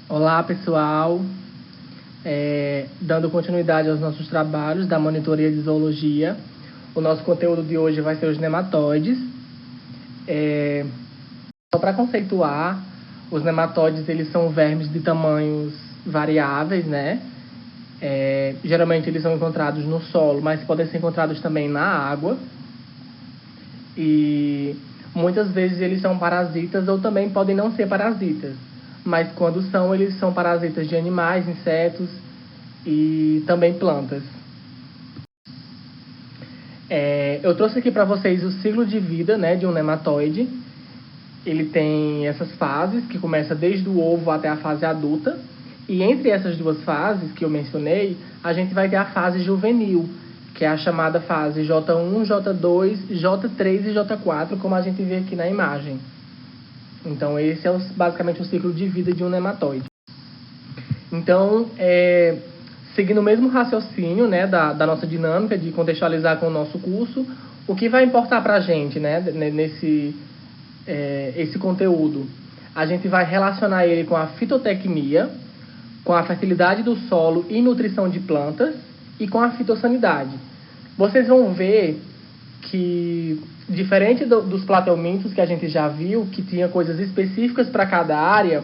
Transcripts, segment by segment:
Olá, pessoal. Dando continuidade aos nossos trabalhos da monitoria de zoologia, o nosso conteúdo de hoje vai ser os nematóides. Só para conceituar, os nematóides eles são vermes de tamanhos variáveis, né? Geralmente eles são encontrados no solo, mas podem ser encontrados também na água. E muitas vezes eles são parasitas ou também podem não ser parasitas. Mas quando são, eles são parasitas de animais, insetos e também plantas. Eu trouxe aqui para vocês o ciclo de vida, né, de um nematóide. Ele tem essas fases, que começa desde o ovo até a fase adulta. E entre essas duas fases que eu mencionei, a gente vai ter a fase juvenil, que é a chamada fase J1, J2, J3 e J4, como a gente vê aqui na imagem. Então, esse é basicamente o ciclo de vida de um nematóide. Então, seguindo o mesmo raciocínio, né, da nossa dinâmica de contextualizar com o nosso curso, o que vai importar para a gente, né, esse conteúdo? A gente vai relacionar ele com a fitotecnia, com a fertilidade do solo e nutrição de plantas e com a fitossanidade. Vocês vão ver que, diferente dos plateumintos que a gente já viu, que tinha coisas específicas para cada área,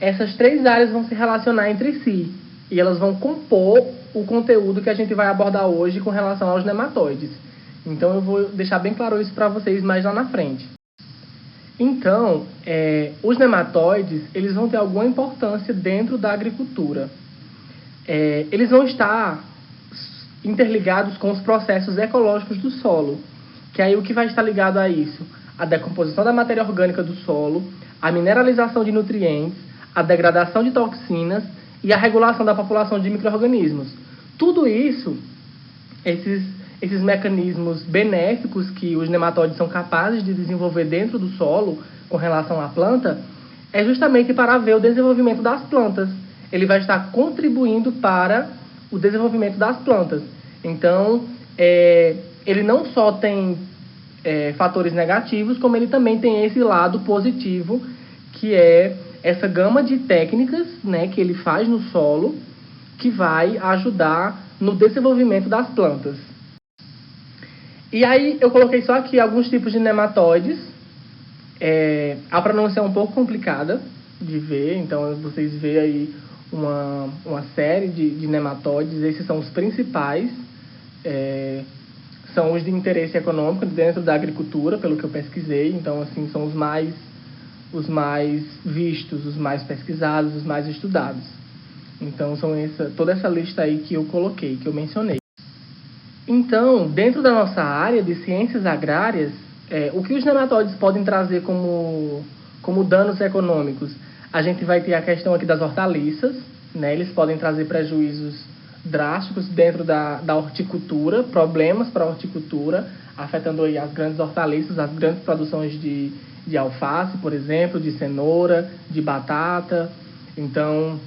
essas três áreas vão se relacionar entre si e elas vão compor o conteúdo que a gente vai abordar hoje com relação aos nematóides. Então, eu vou deixar bem claro isso para vocês mais lá na frente. Então, os nematóides eles vão ter alguma importância dentro da agricultura. Eles vão estar interligados com os processos ecológicos do solo, que aí o que vai estar ligado a isso? A decomposição da matéria orgânica do solo, a mineralização de nutrientes, a degradação de toxinas e a regulação da população de micro-organismos. Tudo isso, esses mecanismos benéficos que os nematóides são capazes de desenvolver dentro do solo com relação à planta, é justamente para ver o desenvolvimento das plantas. Ele vai estar contribuindo para o desenvolvimento das plantas. Então, ele não só tem fatores negativos, como ele também tem esse lado positivo, que é essa gama de técnicas, né, que ele faz no solo, que vai ajudar no desenvolvimento das plantas. E aí eu coloquei só aqui alguns tipos de nematóides. A pronúncia é um pouco complicada de ver, então vocês veem aí uma série de nematóides. Esses são os principais, são os de interesse econômico dentro da agricultura, pelo que eu pesquisei. Então, assim, são os mais vistos, os mais pesquisados, os mais estudados. Então, são toda essa lista aí que eu coloquei, que eu mencionei. Então, dentro da nossa área de ciências agrárias, o que os nematóides podem trazer como danos econômicos? A gente vai ter a questão aqui das hortaliças, né? Eles podem trazer prejuízos drásticos dentro da horticultura, problemas para a horticultura, afetando aí as grandes hortaliças, as grandes produções de alface, por exemplo, de cenoura, de batata. Então,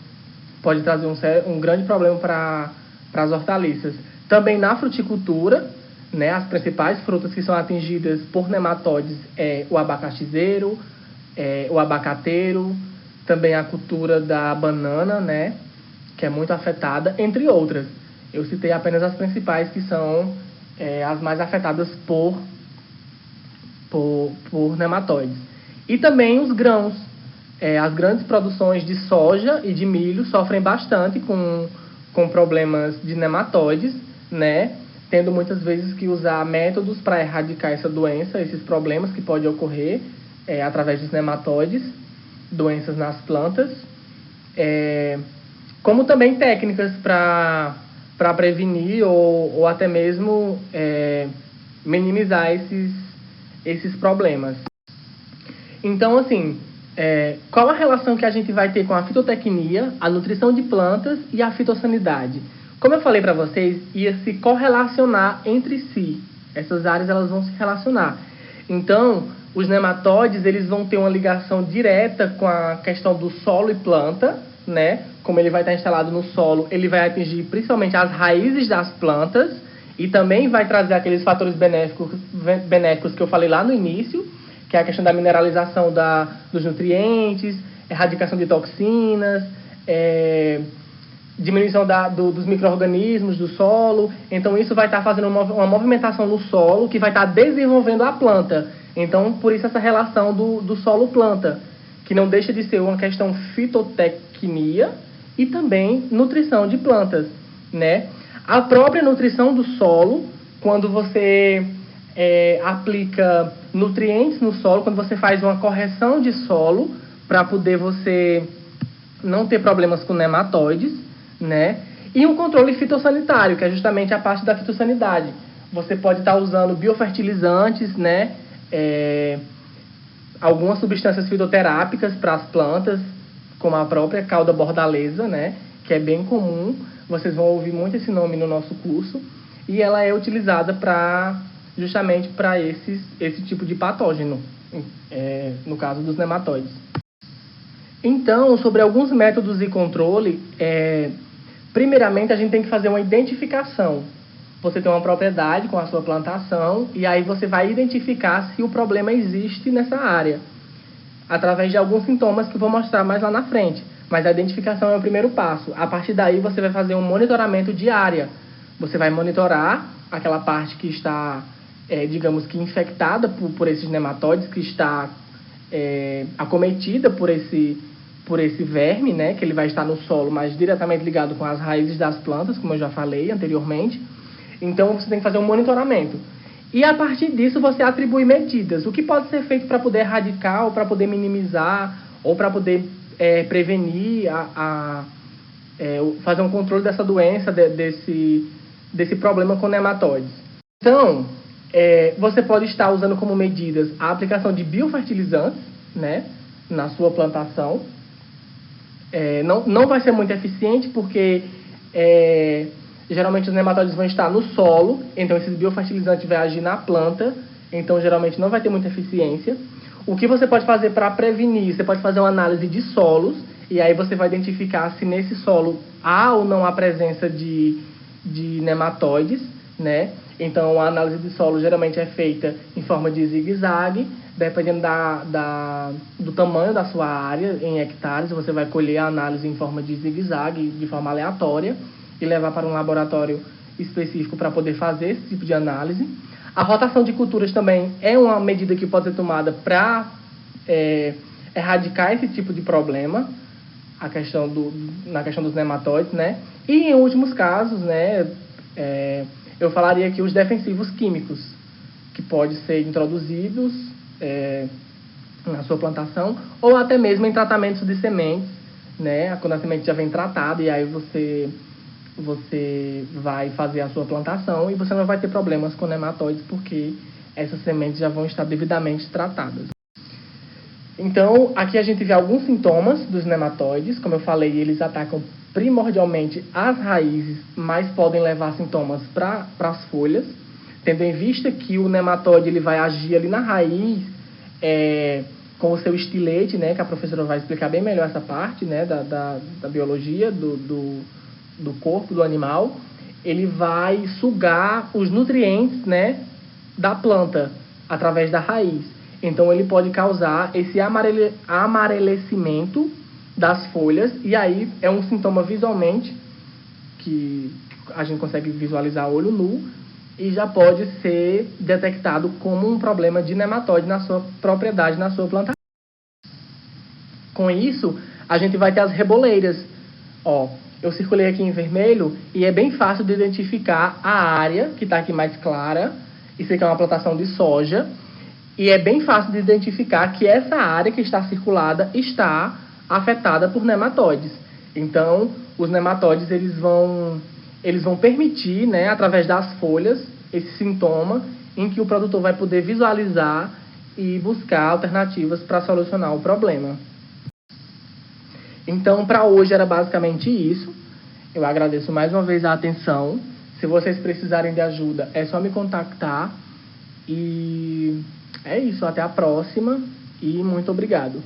pode trazer um grande problema para as hortaliças. Também na fruticultura, né, as principais frutas que são atingidas por nematóides é o abacaxizeiro, o abacateiro, também a cultura da banana, né, que é muito afetada, entre outras. Eu citei apenas as principais, que são as mais afetadas por nematóides. E também os grãos. As grandes produções de soja e de milho sofrem bastante com problemas de nematóides, né? Tendo muitas vezes que usar métodos para erradicar essa doença, esses problemas que podem ocorrer através dos nematóides, doenças nas plantas, como também técnicas para prevenir ou até mesmo minimizar esses problemas. Então, assim, qual a relação que a gente vai ter com a fitotecnia, a nutrição de plantas e a fitossanidade? Como eu falei para vocês, ia se correlacionar entre si. Essas áreas elas vão se relacionar. Então, os nematóides eles vão ter uma ligação direta com a questão do solo e planta, né? Como ele vai estar instalado no solo, ele vai atingir principalmente as raízes das plantas e também vai trazer aqueles fatores benéficos que eu falei lá no início, que é a questão da mineralização dos nutrientes, erradicação de toxinas, diminuição dos micro-organismos do solo. Então, isso vai estar fazendo uma movimentação no solo que vai estar desenvolvendo a planta. Então, por isso essa relação do solo-planta, que não deixa de ser uma questão fitotecnia e também nutrição de plantas, né? A própria nutrição do solo, quando você aplica nutrientes no solo, quando você faz uma correção de solo para poder você não ter problemas com nematóides, né? E um controle fitossanitário, que é justamente a parte da fitossanidade. Você pode estar usando biofertilizantes, né? Algumas substâncias fitoterápicas para as plantas, como a própria cauda bordaleza, né? Que é bem comum. Vocês vão ouvir muito esse nome no nosso curso. E ela é utilizada justamente para esse tipo de patógeno, no caso dos nematóides. Então, sobre alguns métodos de controle, primeiramente a gente tem que fazer uma identificação. Você tem uma propriedade com a sua plantação e aí você vai identificar se o problema existe nessa área, através de alguns sintomas que eu vou mostrar mais lá na frente. Mas a identificação é o primeiro passo. A partir daí você vai fazer um monitoramento de área. Você vai monitorar aquela parte que está, digamos que infectada por esses nematóides, que está acometida por esse verme, né, que ele vai estar no solo, mas diretamente ligado com as raízes das plantas, como eu já falei anteriormente. Então, você tem que fazer um monitoramento. E, a partir disso, você atribui medidas. O que pode ser feito para poder erradicar, ou para poder minimizar, ou para poder prevenir, fazer um controle dessa doença, desse problema com nematóides. Então, você pode estar usando como medidas a aplicação de biofertilizantes, né, na sua plantação. Não vai ser muito eficiente porque geralmente os nematóides vão estar no solo, então esses biofertilizantes vão agir na planta, então geralmente não vai ter muita eficiência. O que você pode fazer para prevenir? Você pode fazer uma análise de solos, e aí você vai identificar se nesse solo há ou não a presença de nematóides, né? Então, a análise de solo geralmente é feita em forma de zigue-zague, dependendo do tamanho da sua área, em hectares, você vai colher a análise em forma de zigue-zague, de forma aleatória, e levar para um laboratório específico para poder fazer esse tipo de análise. A rotação de culturas também é uma medida que pode ser tomada para erradicar esse tipo de problema, na questão dos nematóides, né? E, em últimos casos, né, eu falaria aqui os defensivos químicos, que podem ser introduzidos na sua plantação, ou até mesmo em tratamentos de sementes, né? Quando a semente já vem tratada, e aí você vai fazer a sua plantação e você não vai ter problemas com nematóides, porque essas sementes já vão estar devidamente tratadas. Então, aqui a gente vê alguns sintomas dos nematóides. Como eu falei, eles atacam primordialmente as raízes, mas podem levar sintomas para as folhas, tendo em vista que o nematóide ele vai agir ali na raiz com o seu estilete, né, que a professora vai explicar bem melhor essa parte, né, da biologia do corpo do animal. Ele vai sugar os nutrientes, né, da planta através da raiz. Então, ele pode causar esse amarelecimento das folhas, e aí é um sintoma visualmente que a gente consegue visualizar a olho nu, e já pode ser detectado como um problema de nematóide na sua propriedade, na sua plantação. Com isso, a gente vai ter as reboleiras. Ó, eu circulei aqui em vermelho e é bem fácil de identificar a área que está aqui mais clara. Isso aqui é uma plantação de soja. E é bem fácil de identificar que essa área que está circulada está afetada por nematóides. Então, os nematóides eles vão permitir, né, através das folhas, esse sintoma em que o produtor vai poder visualizar e buscar alternativas para solucionar o problema. Então, para hoje era basicamente isso. Eu agradeço mais uma vez a atenção. Se vocês precisarem de ajuda, é só me contactar. E é isso, até a próxima e muito obrigado.